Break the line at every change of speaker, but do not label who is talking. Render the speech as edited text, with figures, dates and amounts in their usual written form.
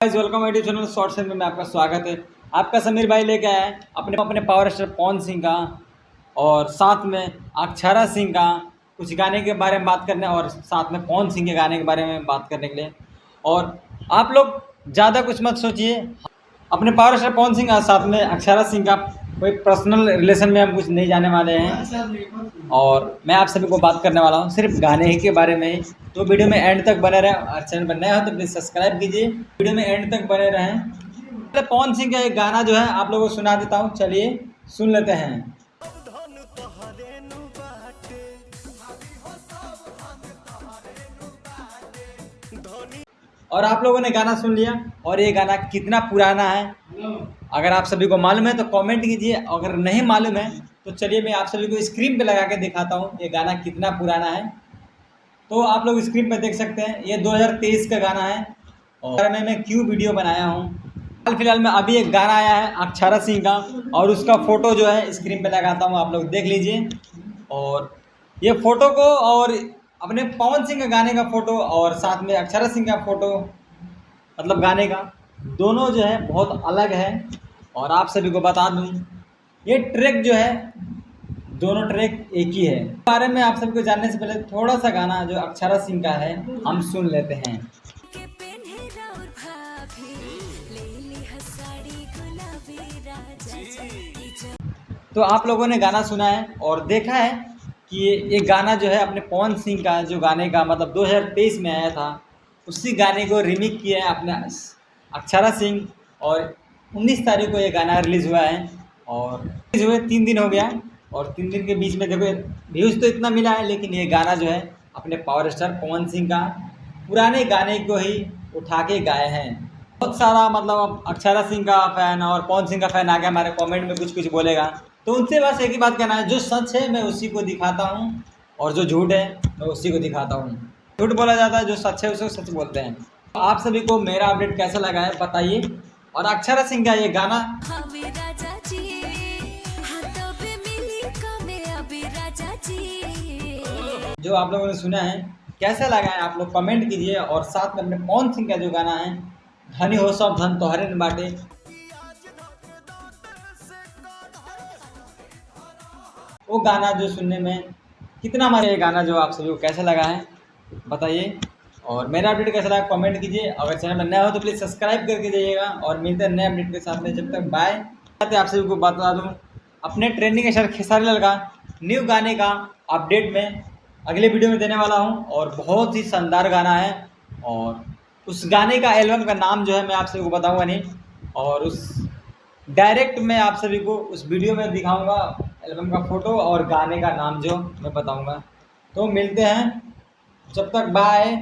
Guys welcome YouTube channel short send में आपका स्वागत है। आपका समीर भाई लेके आए हैं अपने पावर स्टार पवन सिंह का और साथ में अक्षरा सिंह का कुछ गाने के बारे में बात करने और साथ में पवन सिंह के गाने के बारे में बात करने के लिए। और आप लोग ज़्यादा कुछ मत सोचिए, अपने पावर स्टार पवन सिंह और साथ में अक्षरा सिंह का कोई पर्सनल रिलेशन में हम कुछ नहीं जाने वाले हैं और मैं आप सभी को बात करने वाला हूँ सिर्फ गाने ही के बारे में ही। तो वीडियो में एंड तक बने रहें और चैनल पर नए हो तो प्लीज़ सब्सक्राइब कीजिए, वीडियो में एंड तक बने रहें। पवन सिंह का एक गाना जो है आप लोगों को सुना देता हूँ, चलिए सुन लेते हैं। और आप लोगों ने गाना सुन लिया और ये गाना कितना पुराना है अगर आप सभी को मालूम है तो कमेंट कीजिए, अगर नहीं मालूम है तो चलिए मैं आप सभी को स्क्रीन पे लगा के दिखाता हूँ ये गाना कितना पुराना है। तो आप लोग स्क्रीन पे देख सकते हैं ये 2023 का गाना है और मैं क्यों वीडियो बनाया हूँ। हाल फिलहाल में अभी एक गाना आया है अक्षरा सिंह का और उसका फ़ोटो जो है स्क्रीन पे लगाता हूँ, आप लोग देख लीजिए। और ये फ़ोटो को और अपने पवन सिंह का गाने का फ़ोटो और साथ में अक्षरा सिंह का फ़ोटो मतलब गाने का दोनों जो है बहुत अलग है। और आप सभी को बता दूं ये ट्रैक जो है दोनों ट्रैक एक ही है। इस बारे में आप सभी को जानने से पहले थोड़ा सा गाना जो अक्षरा सिंह का है हम सुन लेते हैं। तो आप लोगों ने गाना सुना है और देखा है कि ये गाना जो है अपने पवन सिंह का जो गाने का मतलब 2023 में आया था उसी गाने को रिमिक किया है अपने अक्षरा सिंह और 19 तारीख को ये गाना रिलीज़ हुआ है और रिलीज़ हुए 3 दिन हो गया और 3 दिन के बीच में देखो व्यूज़ तो इतना मिला है, लेकिन ये गाना जो है अपने पावर स्टार पवन सिंह का पुराने गाने को ही उठा के गाए हैं। बहुत सारा मतलब अक्षरा सिंह का फ़ैन और पवन सिंह का फ़ैन आके हमारे कमेंट में कुछ कुछ बोलेगा, तो उनसे बस एक ही बात कहना है, जो सच है मैं उसी को दिखाता हूँ और जो झूठ है मैं उसी को दिखाता हूँ। झूठ बोला जाता है, जो सच है उसको सच बोलते हैं। तो आप सभी को मेरा अपडेट कैसा लगा है बताइए। और अक्षरा सिंह का ये गाना जो आप लोगों ने सुना है कैसा लगा है आप लोग कमेंट कीजिए। और साथ में अपने पवन सिंह का जो गाना है धनी हो सब धन तोहरे न बाटे, वो गाना जो सुनने में कितना मजा, ये गाना जो आप सभी को कैसा लगा है बताइए। और मेरा अपडेट कैसा लगा कमेंट कीजिए, अगर चैनल में नया हो तो प्लीज़ सब्सक्राइब करके जाइएगा। और मिलते हैं नए अपडेट के साथ में, जब तक बाय। आप सभी को बता दूँ अपने ट्रेंडिंग स्टार खेसारी लाल का न्यू गाने का अपडेट में अगले वीडियो में देने वाला हूँ और बहुत ही शानदार गाना है और उस गाने का एल्बम का नाम जो है मैं आप सभी को बताऊँगा नहीं, और उस डायरेक्ट मैं आप सभी को उस वीडियो में दिखाऊंगा एल्बम का फ़ोटो और गाने का नाम जो मैं बताऊंगा। तो मिलते हैं, जब तक बाय।